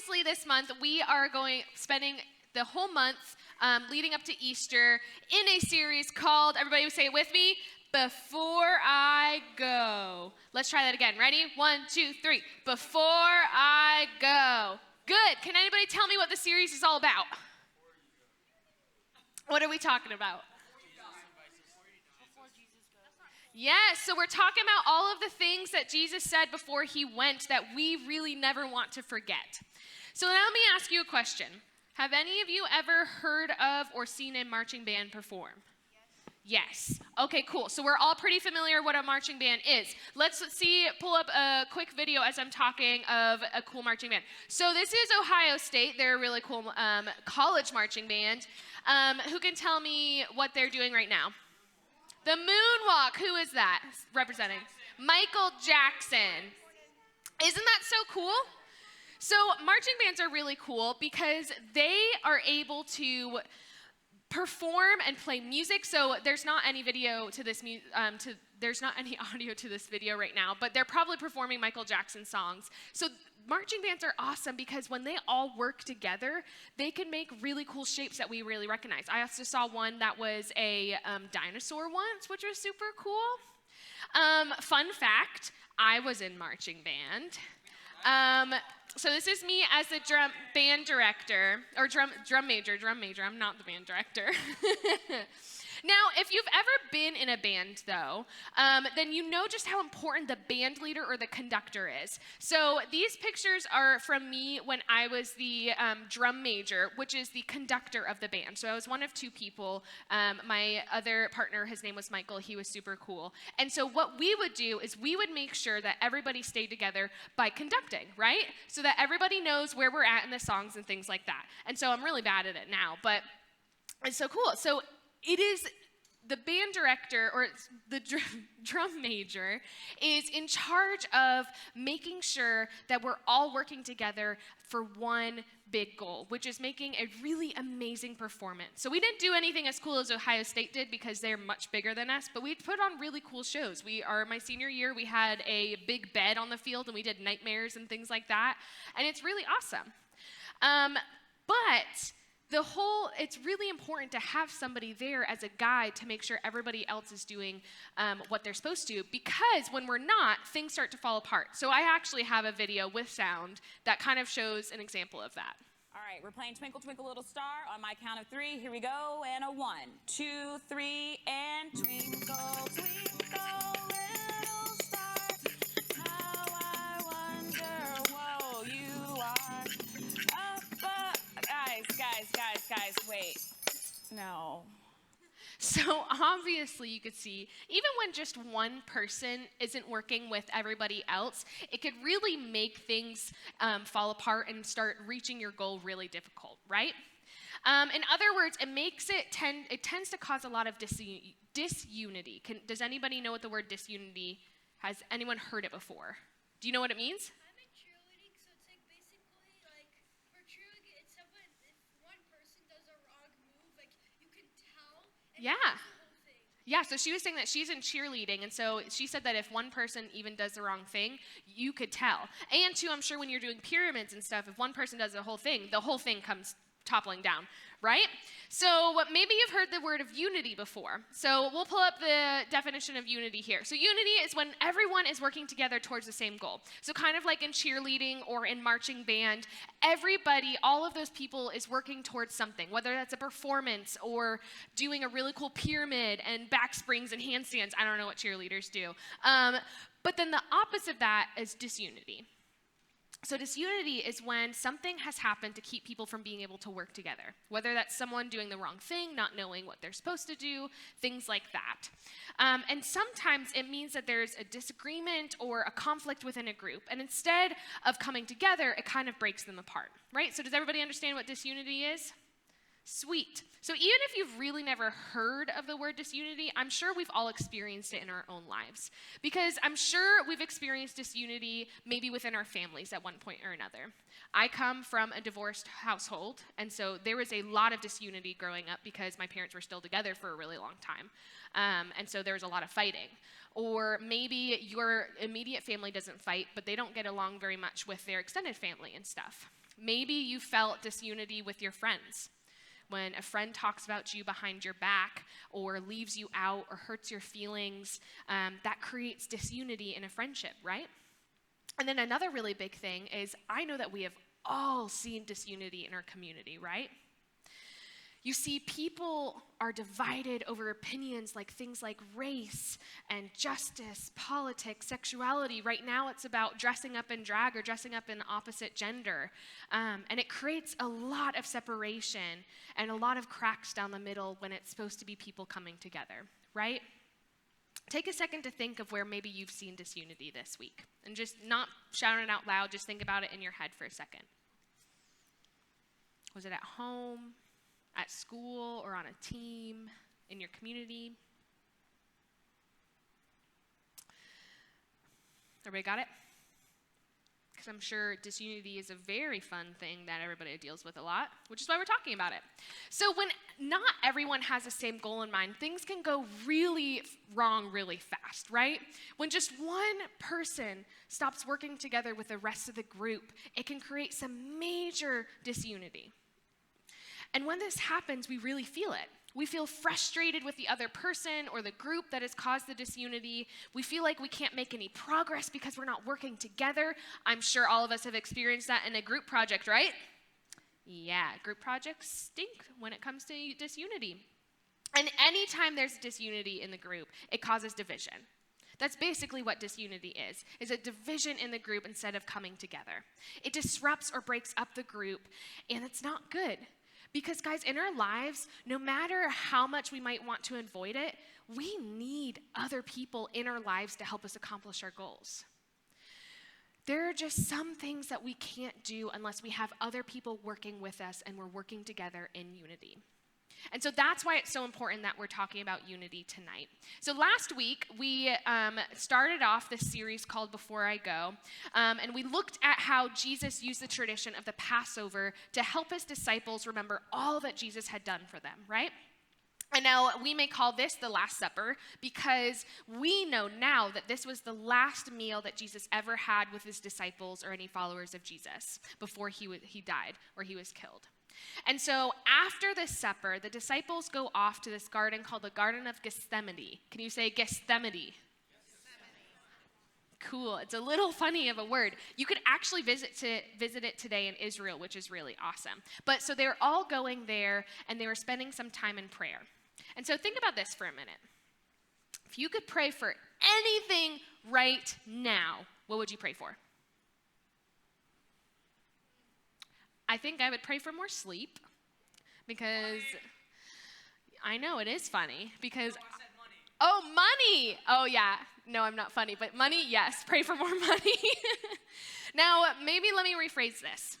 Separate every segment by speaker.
Speaker 1: obviously this month we are spending the whole month leading up to Easter in a series called, everybody say it with me, Before I Go. Let's try that again. Ready? 1, 2, 3. Before I Go. Good. Can anybody tell me what the series is all about? What are we talking about? Yes, so we're talking about all of the things that Jesus said before he went that we really never want to forget. So now let me ask you a question. Have any of you ever heard of or seen a marching band perform? Yes. Okay, cool. So we're all pretty familiar what a marching band is. Let's pull up a quick video as I'm talking of a cool marching band. So this is Ohio State. They're a really cool college marching band. Who can tell me what they're doing right now? The moonwalk. Who is that representing? Michael Jackson. Isn't that so cool? So marching bands are really cool because they are able to perform and play music. So there's not any video to this there's not any audio to this video right now, but they're probably performing Michael Jackson songs. So marching bands are awesome because when they all work together, they can make really cool shapes that we really recognize. I also saw one that was a dinosaur once, which was super cool. Fun fact, I was in marching band. So this is me as the band director, or drum major. I'm not the band director. Now, if you've ever been in a band, though, then you know just how important the band leader or the conductor is. So these pictures are from me when I was the drum major, which is the conductor of the band. So I was one of two people. My other partner, his name was Michael. He was super cool. And so what we would do is we would make sure that everybody stayed together by conducting, right? So that everybody knows where we're at in the songs and things like that. And so I'm really bad at it now, but it's so cool. So it is the band director or the drum major is in charge of making sure that we're all working together for one big goal, which is making a really amazing performance. So we didn't do anything as cool as Ohio State did because they're much bigger than us, but we put on really cool shows. My senior year, we had a big bed on the field and we did nightmares and things like that, and it's really awesome. But it's really important to have somebody there as a guide to make sure everybody else is doing what they're supposed to, because when we're not, things start to fall apart. So I actually have a video with sound that kind of shows an example of that.
Speaker 2: All right, we're playing Twinkle, Twinkle, Little Star on my count of 3. Here we go, and a 1, 2, 3, and twinkle, twinkle, little star, how I wonder, whoa, you are up, guys, wait. No.
Speaker 1: So obviously you could see, even when just one person isn't working with everybody else, it could really make things fall apart and start reaching your goal really difficult, right? In other words, it tends to cause a lot of disunity. Does anybody know what the word disunity, has anyone heard it before? Do you know what it means? Yeah, so she was saying that she's in cheerleading, and so she said that if one person even does the wrong thing, you could tell. And too, I'm sure when you're doing pyramids and stuff, if one person does the whole thing comes toppling down, right? So maybe you've heard the word of unity before. So we'll pull up the definition of unity here. So unity is when everyone is working together towards the same goal. So kind of like in cheerleading or in marching band, everybody, all of those people is working towards something, whether that's a performance or doing a really cool pyramid and back springs and handstands. I don't know what cheerleaders do. But then the opposite of that is disunity. So disunity is when something has happened to keep people from being able to work together, whether that's someone doing the wrong thing, not knowing what they're supposed to do, things like that. And sometimes it means that there's a disagreement or a conflict within a group, and instead of coming together, it kind of breaks them apart, right? So does everybody understand what disunity is? Sweet. So even if you've really never heard of the word disunity, I'm sure we've all experienced it in our own lives. Because I'm sure we've experienced disunity maybe within our families at one point or another. I come from a divorced household, and so there was a lot of disunity growing up because my parents were still together for a really long time. And so there was a lot of fighting. Or maybe your immediate family doesn't fight, but they don't get along very much with their extended family and stuff. Maybe you felt disunity with your friends. When a friend talks about you behind your back or leaves you out or hurts your feelings, that creates disunity in a friendship, right? And then another really big thing is I know that we have all seen disunity in our community, right? You see, people are divided over opinions like things like race and justice, politics, sexuality. Right now it's about dressing up in drag or dressing up in opposite gender. And it creates a lot of separation and a lot of cracks down the middle when it's supposed to be people coming together, right? Take a second to think of where maybe you've seen disunity this week. And just not shout it out loud, just think about it in your head for a second. Was it at home? At school or on a team, in your community? Everybody got it? Because I'm sure disunity is a very fun thing that everybody deals with a lot, which is why we're talking about it. So when not everyone has the same goal in mind, things can go really wrong really fast, right? When just one person stops working together with the rest of the group, it can create some major disunity. And when this happens, we really feel it. We feel frustrated with the other person or the group that has caused the disunity. We feel like we can't make any progress because we're not working together. I'm sure all of us have experienced that in a group project, right? Yeah, group projects stink when it comes to disunity. And anytime there's disunity in the group, it causes division. That's basically what disunity is a division in the group instead of coming together. It disrupts or breaks up the group, and it's not good. Because, guys, in our lives, no matter how much we might want to avoid it, we need other people in our lives to help us accomplish our goals. There are just some things that we can't do unless we have other people working with us and we're working together in unity. And so that's why it's so important that we're talking about unity tonight. So last week, we started off this series called Before I Go, and we looked at how Jesus used the tradition of the Passover to help his disciples remember all that Jesus had done for them, right? And now we may call this the Last Supper because we know now that this was the last meal that Jesus ever had with his disciples or any followers of Jesus before he died or he was killed. And so after this supper, the disciples go off to this garden called the Garden of Gethsemane. Can you say Gethsemane? Cool. It's a little funny of a word. You could actually visit it today in Israel, which is really awesome. But so they were all going there, and they were spending some time in prayer. And so think about this for a minute. If you could pray for anything right now, what would you pray for? I think I would pray for more sleep because I know it is funny because money. Oh yeah. No, I'm not funny, but money, yes. Pray for more money. Now, maybe let me rephrase this.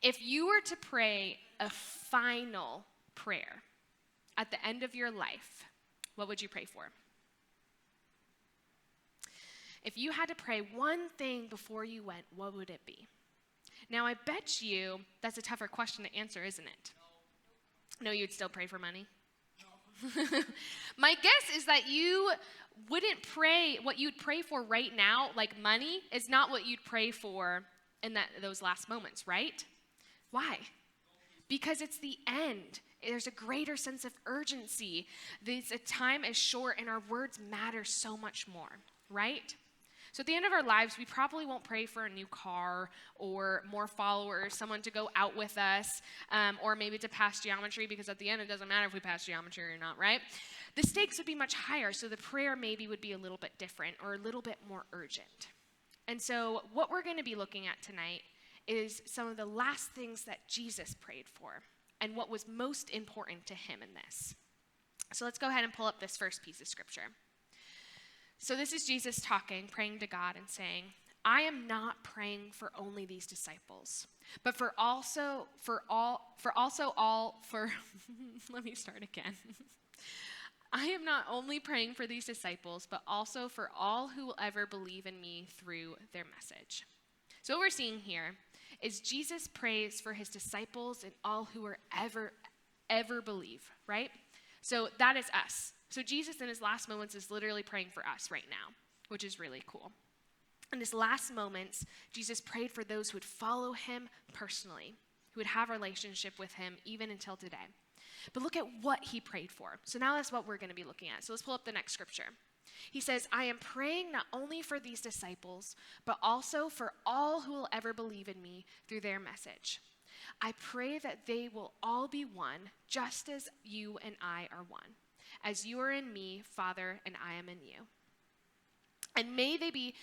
Speaker 1: If you were to pray a final prayer at the end of your life, what would you pray for? If you had to pray one thing before you went, what would it be? Now, I bet you that's a tougher question to answer, isn't it? No, you'd still pray for money? No. My guess is that you wouldn't pray, what you'd pray for right now, like money, is not what you'd pray for in those last moments, right? Why? Because it's the end. There's a greater sense of urgency. Time is short and our words matter so much more, right? So at the end of our lives, we probably won't pray for a new car or more followers, someone to go out with us, or maybe to pass geometry, because at the end, it doesn't matter if we pass geometry or not, right? The stakes would be much higher, so the prayer maybe would be a little bit different or a little bit more urgent. And so what we're going to be looking at tonight is some of the last things that Jesus prayed for and what was most important to him in this. So let's go ahead and pull up this first piece of scripture. So this is Jesus talking, praying to God and saying, I am not praying for only these disciples, but for also all let me start again. I am not only praying for these disciples, but also for all who will ever believe in me through their message. So what we're seeing here is Jesus prays for his disciples and all who will ever believe, right? So that is us. So Jesus in his last moments is literally praying for us right now, which is really cool. In his last moments, Jesus prayed for those who would follow him personally, who would have a relationship with him even until today. But look at what he prayed for. So now that's what we're going to be looking at. So let's pull up the next scripture. He says, I am praying not only for these disciples, but also for all who will ever believe in me through their message. I pray that they will all be one, just as you and I are one. As you are in me, Father, and I am in you. And may they be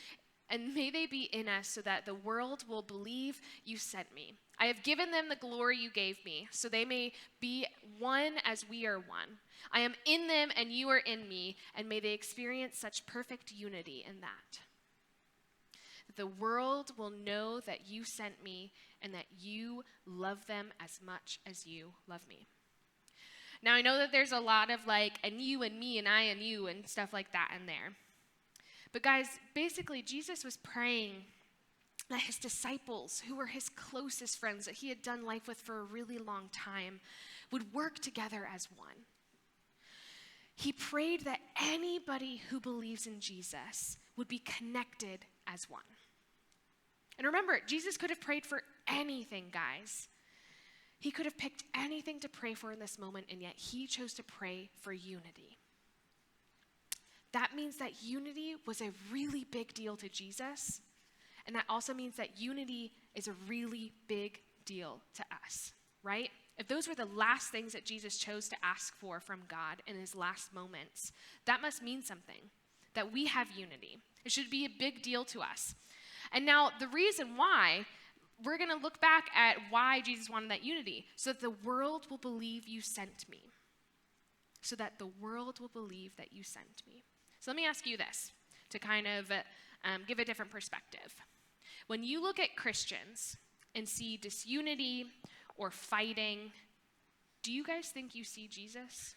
Speaker 1: in us so that the world will believe you sent me. I have given them the glory you gave me, so they may be one as we are one. I am in them and you are in me, and may they experience such perfect unity in that the world will know that you sent me and that you love them as much as you love me. Now, I know that there's a lot of like, and you and me and I and you and stuff like that in there. But guys, basically, Jesus was praying that his disciples, who were his closest friends that he had done life with for a really long time, would work together as one. He prayed that anybody who believes in Jesus would be connected as one. And remember, Jesus could have prayed for anything, guys. He could have picked anything to pray for in this moment, and yet he chose to pray for unity. That means that unity was a really big deal to Jesus, and that also means that unity is a really big deal to us, right? If those were the last things that Jesus chose to ask for from God in his last moments, that must mean something, that we have unity. It should be a big deal to us. And now the reason why, we're going to look back at why Jesus wanted that unity, so that the world will believe you sent me. So that the world will believe that you sent me. So let me ask you this, to kind of give a different perspective. When you look at Christians and see disunity or fighting, do you guys think you see Jesus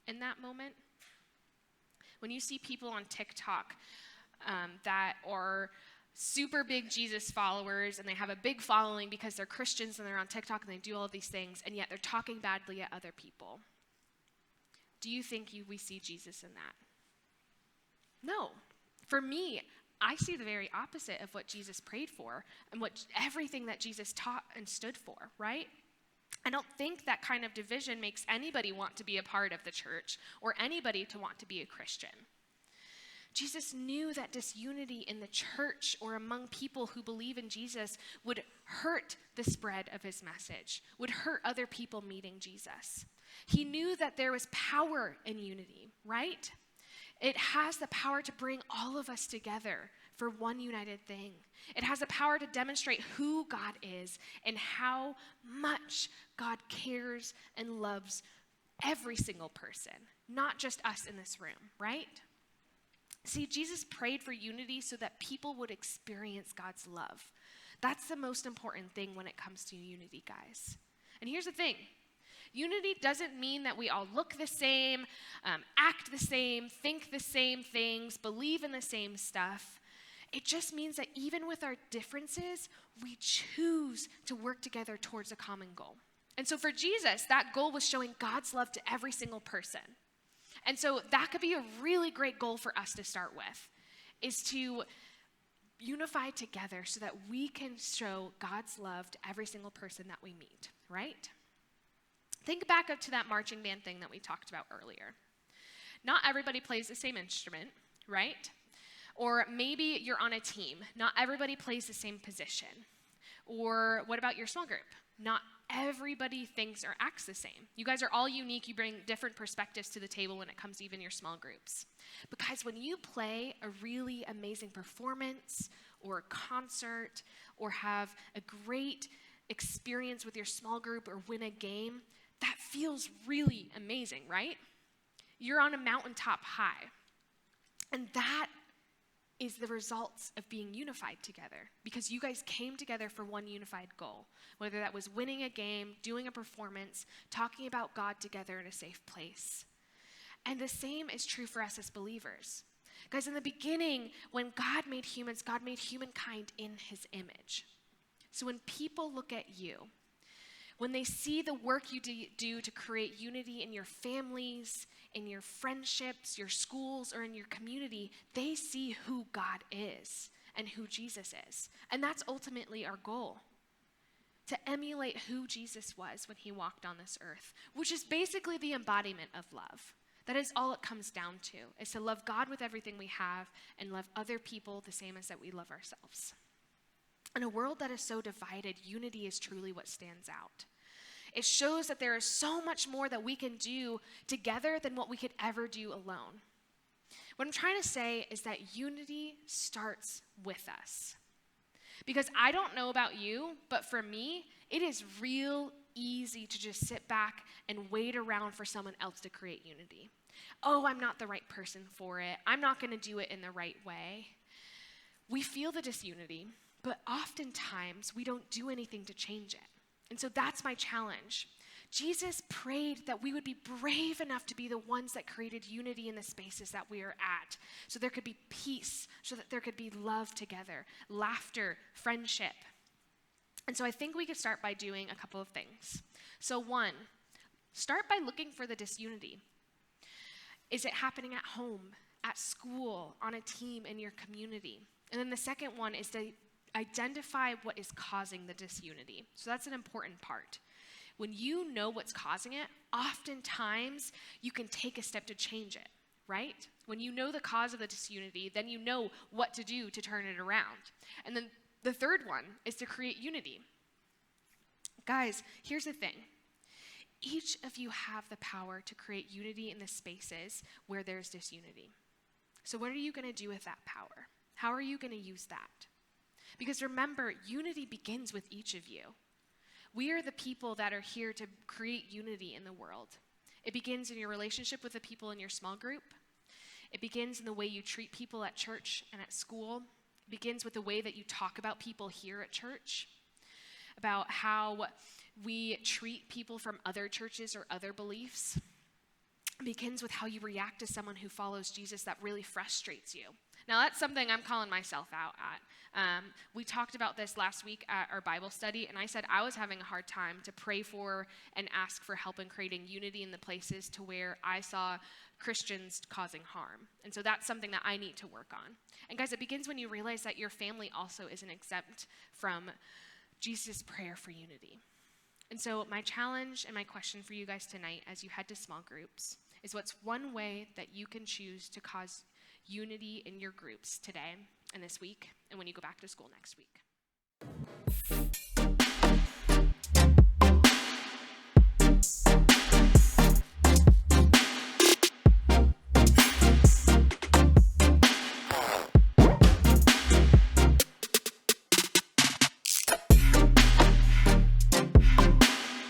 Speaker 1: in that moment? When you see people on TikTok that are super big Jesus followers and they have a big following because they're Christians and they're on TikTok and they do all of these things, and yet they're talking badly at other people, do you think we see Jesus in that? No. For me, I see the very opposite of what Jesus prayed for and everything that Jesus taught and stood for, right? I don't think that kind of division makes anybody want to be a part of the church or anybody to want to be a Christian. Jesus knew that disunity in the church or among people who believe in Jesus would hurt the spread of his message, would hurt other people meeting Jesus. He knew that there was power in unity, right? It has the power to bring all of us together for one united thing. It has the power to demonstrate who God is and how much God cares and loves every single person, not just us in this room, right? See, Jesus prayed for unity so that people would experience God's love. That's the most important thing when it comes to unity, guys. And here's the thing. Unity doesn't mean that we all look the same, act the same, think the same things, believe in the same stuff. It just means that even with our differences, we choose to work together towards a common goal. And so for Jesus, that goal was showing God's love to every single person. And so that could be a really great goal for us to start with, is to unify together so that we can show God's love to every single person that we meet, right? Think back up to that marching band thing that we talked about earlier. Not everybody plays the same instrument, right? Or maybe you're on a team. Not everybody plays the same position. Or what about your small group? Not everybody thinks or acts the same. You guys are all unique. You bring different perspectives to the table when it comes to even your small groups. But guys, when you play a really amazing performance or a concert or have a great experience with your small group or win a game, that feels really amazing, right? You're on a mountaintop high. And that is the results of being unified together, because you guys came together for one unified goal, whether that was winning a game, doing a performance, talking about God together in a safe place. And the same is true for us as believers. Guys, in the beginning, when God made humans, God made humankind in his image. So when people look at you, when they see the work you do to create unity in your families, in your friendships, your schools, or in your community, they see who God is and who Jesus is. And that's ultimately our goal, to emulate who Jesus was when he walked on this earth, which is basically the embodiment of love. That is all it comes down to, is to love God with everything we have and love other people the same as that we love ourselves. In a world that is so divided, unity is truly what stands out. It shows that there is so much more that we can do together than what we could ever do alone. What I'm trying to say is that unity starts with us. Because I don't know about you, but for me, it is real easy to just sit back and wait around for someone else to create unity. Oh, I'm not the right person for it. I'm not going to do it in the right way. We feel the disunity, but oftentimes we don't do anything to change it. And so that's my challenge. Jesus prayed that we would be brave enough to be the ones that created unity in the spaces that we are at, so there could be peace, so that there could be love together, laughter, friendship. And so I think we could start by doing a couple of things. So one, start by looking for the disunity. Is it happening at home, at school, on a team, in your community? And then the second one is to identify what is causing the disunity. So that's an important part. When you know what's causing it, oftentimes you can take a step to change it, right? When you know the cause of the disunity, then you know what to do to turn it around. And then the third one is to create unity. Guys, here's the thing. Each of you have the power to create unity in the spaces where there's disunity. So what are you going to do with that power? How are you going to use that? Because remember, unity begins with each of you. We are the people that are here to create unity in the world. It begins in your relationship with the people in your small group. It begins in the way you treat people at church and at school. It begins with the way that you talk about people here at church, about how we treat people from other churches or other beliefs. It begins with how you react to someone who follows Jesus that really frustrates you. Now, that's something I'm calling myself out at. We talked about this last week at our Bible study, and I said I was having a hard time to pray for and ask for help in creating unity in the places to where I saw Christians causing harm. And so that's something that I need to work on. And guys, it begins when you realize that your family also isn't exempt from Jesus' prayer for unity. And so my challenge and my question for you guys tonight as you head to small groups is, what's one way that you can choose to cause unity in your groups today and this week and when you go back to school next week?